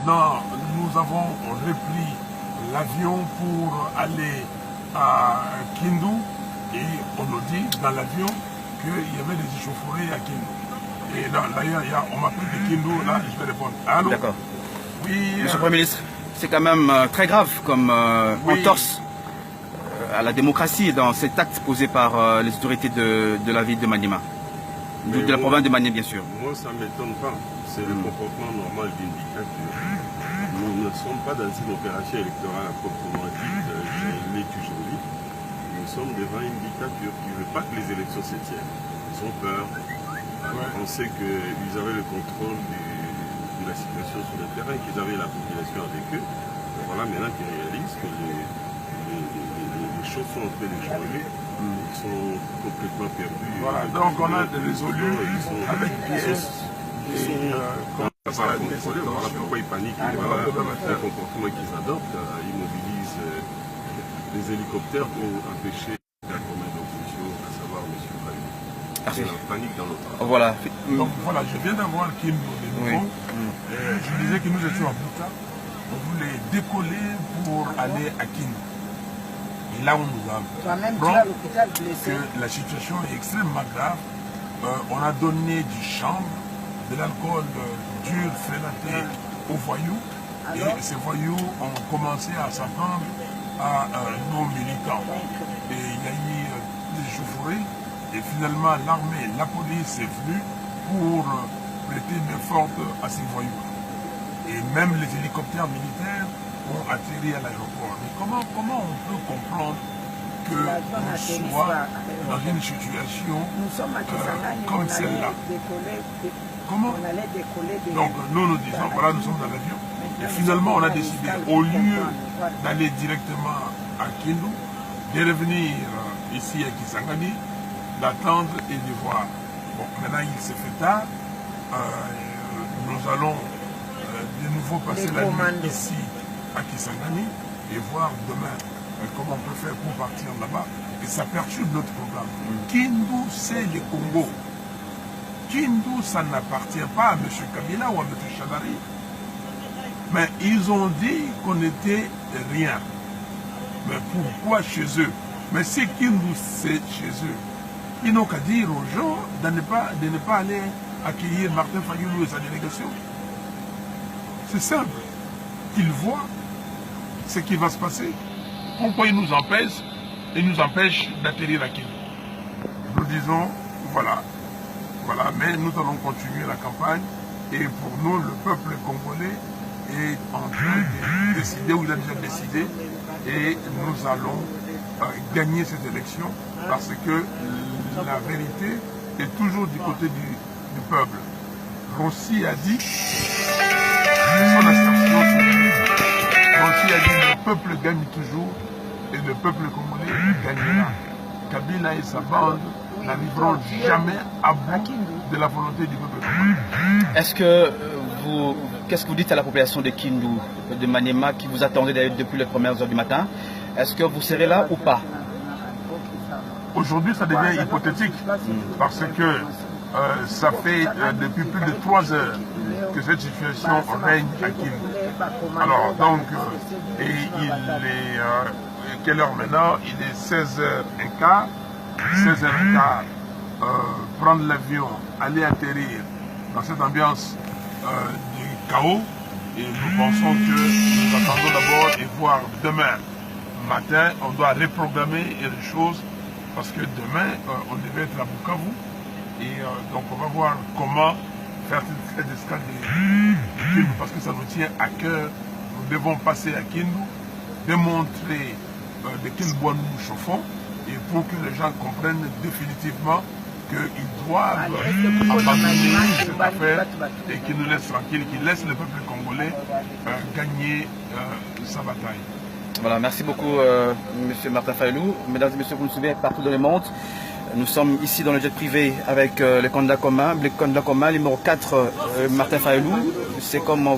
Non, nous avons repris l'avion pour aller à Kindu et on nous dit dans l'avion qu'il y avait des échauffourées à Kindu. Et d'ailleurs, on m'appelle de Kindu, là, je vais répondre. Allô? D'accord. Oui. Monsieur le Premier ministre, c'est quand même très grave comme entorse à la démocratie dans cet acte posé par les autorités de la ville de Maniema. De la province de Maniema, bien sûr. Moi, ça ne m'étonne pas. C'est le comportement normal d'une dictature. Nous ne sommes pas dans une opération électorale à proprement dite, je l'ai toujours dit. Nous sommes devant une dictature qui ne veut pas que les élections se tiennent. Ils ont peur. On sait qu'ils avaient le contrôle de la situation sur le terrain, qu'ils avaient la population avec eux. Et voilà maintenant qu'ils réalisent que les choses sont en train de changer. Ils sont complètement perdus. Voilà, donc on a des résolus avec pièces. Voilà pourquoi ils paniquent, voilà le comportement qu'ils adoptent. Ils mobilisent les hélicoptères pour empêcher la commune d'opposition, à savoir M. Fayou. C'est la panique dans notre pays. Voilà. Donc voilà, je viens d'avoir Kindu de nouveau. Je disais que nous étions à Bouta. On voulait décoller pour aller à Kindu. Et là, on nous a que la situation est extrêmement grave. On a donné du chanvre, de l'alcool dur, frélaté aux voyous. Et ces voyous ont commencé à s'en prendre à nos militants. Et il y a eu des échauffourées. Et finalement, l'armée, la police est venue pour prêter main forte à ces voyous. Et même les hélicoptères militaires ont atterri à l'aéroport. Mais comment on peut comprendre que nous soyons dans une situation comme celle-là? Comment? Donc nous disons, voilà, nous sommes dans l'avion. Et finalement, on a décidé, au lieu d'aller directement à Kindu, de revenir ici à Kisangani, d'attendre et de voir. Bon, maintenant il s'est fait tard. Nous allons de nouveau passer la nuit ici à Kisangani et voir demain comment on peut faire pour partir là-bas. Et ça perturbe notre programme. Kindu, c'est le Congo. Kindu, ça n'appartient pas à M. Kabila ou à M. Chadari. Mais ils ont dit qu'on n'était rien. Mais pourquoi chez eux? Mais si Kindu, c'est chez eux, ils n'ont qu'à dire aux gens de ne pas aller accueillir Martin Fayulu et sa délégation. C'est simple. Qu'ils voient ce qui va se passer. Pourquoi ils nous empêchent d'atterrir à Kindu? Nous disons, voilà, mais nous allons continuer la campagne et pour nous, le peuple congolais est en train de décider, ou il a déjà décidé, et nous allons gagner cette élection parce que la vérité est toujours du côté du peuple. Rossi a dit, son assertion, Rossi a dit, le peuple gagne toujours et le peuple congolais gagnera. Kabila et sa bande n'arriveront jamais à bout de la volonté du peuple congolais. Est-ce que qu'est-ce que vous dites à la population de Kindu, de Maniema, qui vous attendait depuis les premières heures du matin? Est-ce que vous serez là ou pas? Aujourd'hui, ça devient hypothétique parce que ça fait depuis plus de 3 heures que cette situation règne à Kindu. Alors donc, et il est quelle heure maintenant? Il est 16h15. 16h15, prendre l'avion, aller atterrir dans cette ambiance du chaos. Et nous pensons que nous attendons d'abord et voir demain matin, on doit reprogrammer les choses parce que demain, on devait être à Bukavu. Et donc on va voir comment faire cette escale de Kindu parce que ça nous tient à cœur. Nous devons passer à Kindu, démontrer de quel bois nous chauffons et pour que les gens comprennent définitivement qu'ils doivent abandonner cette affaire et qu'ils nous laissent tranquilles, qu'ils laissent le peuple congolais gagner sa bataille. Voilà, merci beaucoup M. Martin Fayulu. Mesdames et messieurs, vous nous suivez partout dans le monde. Nous sommes ici dans le jet privé avec le candidat commun, numéro 4, Martin Fayulu. C'est comme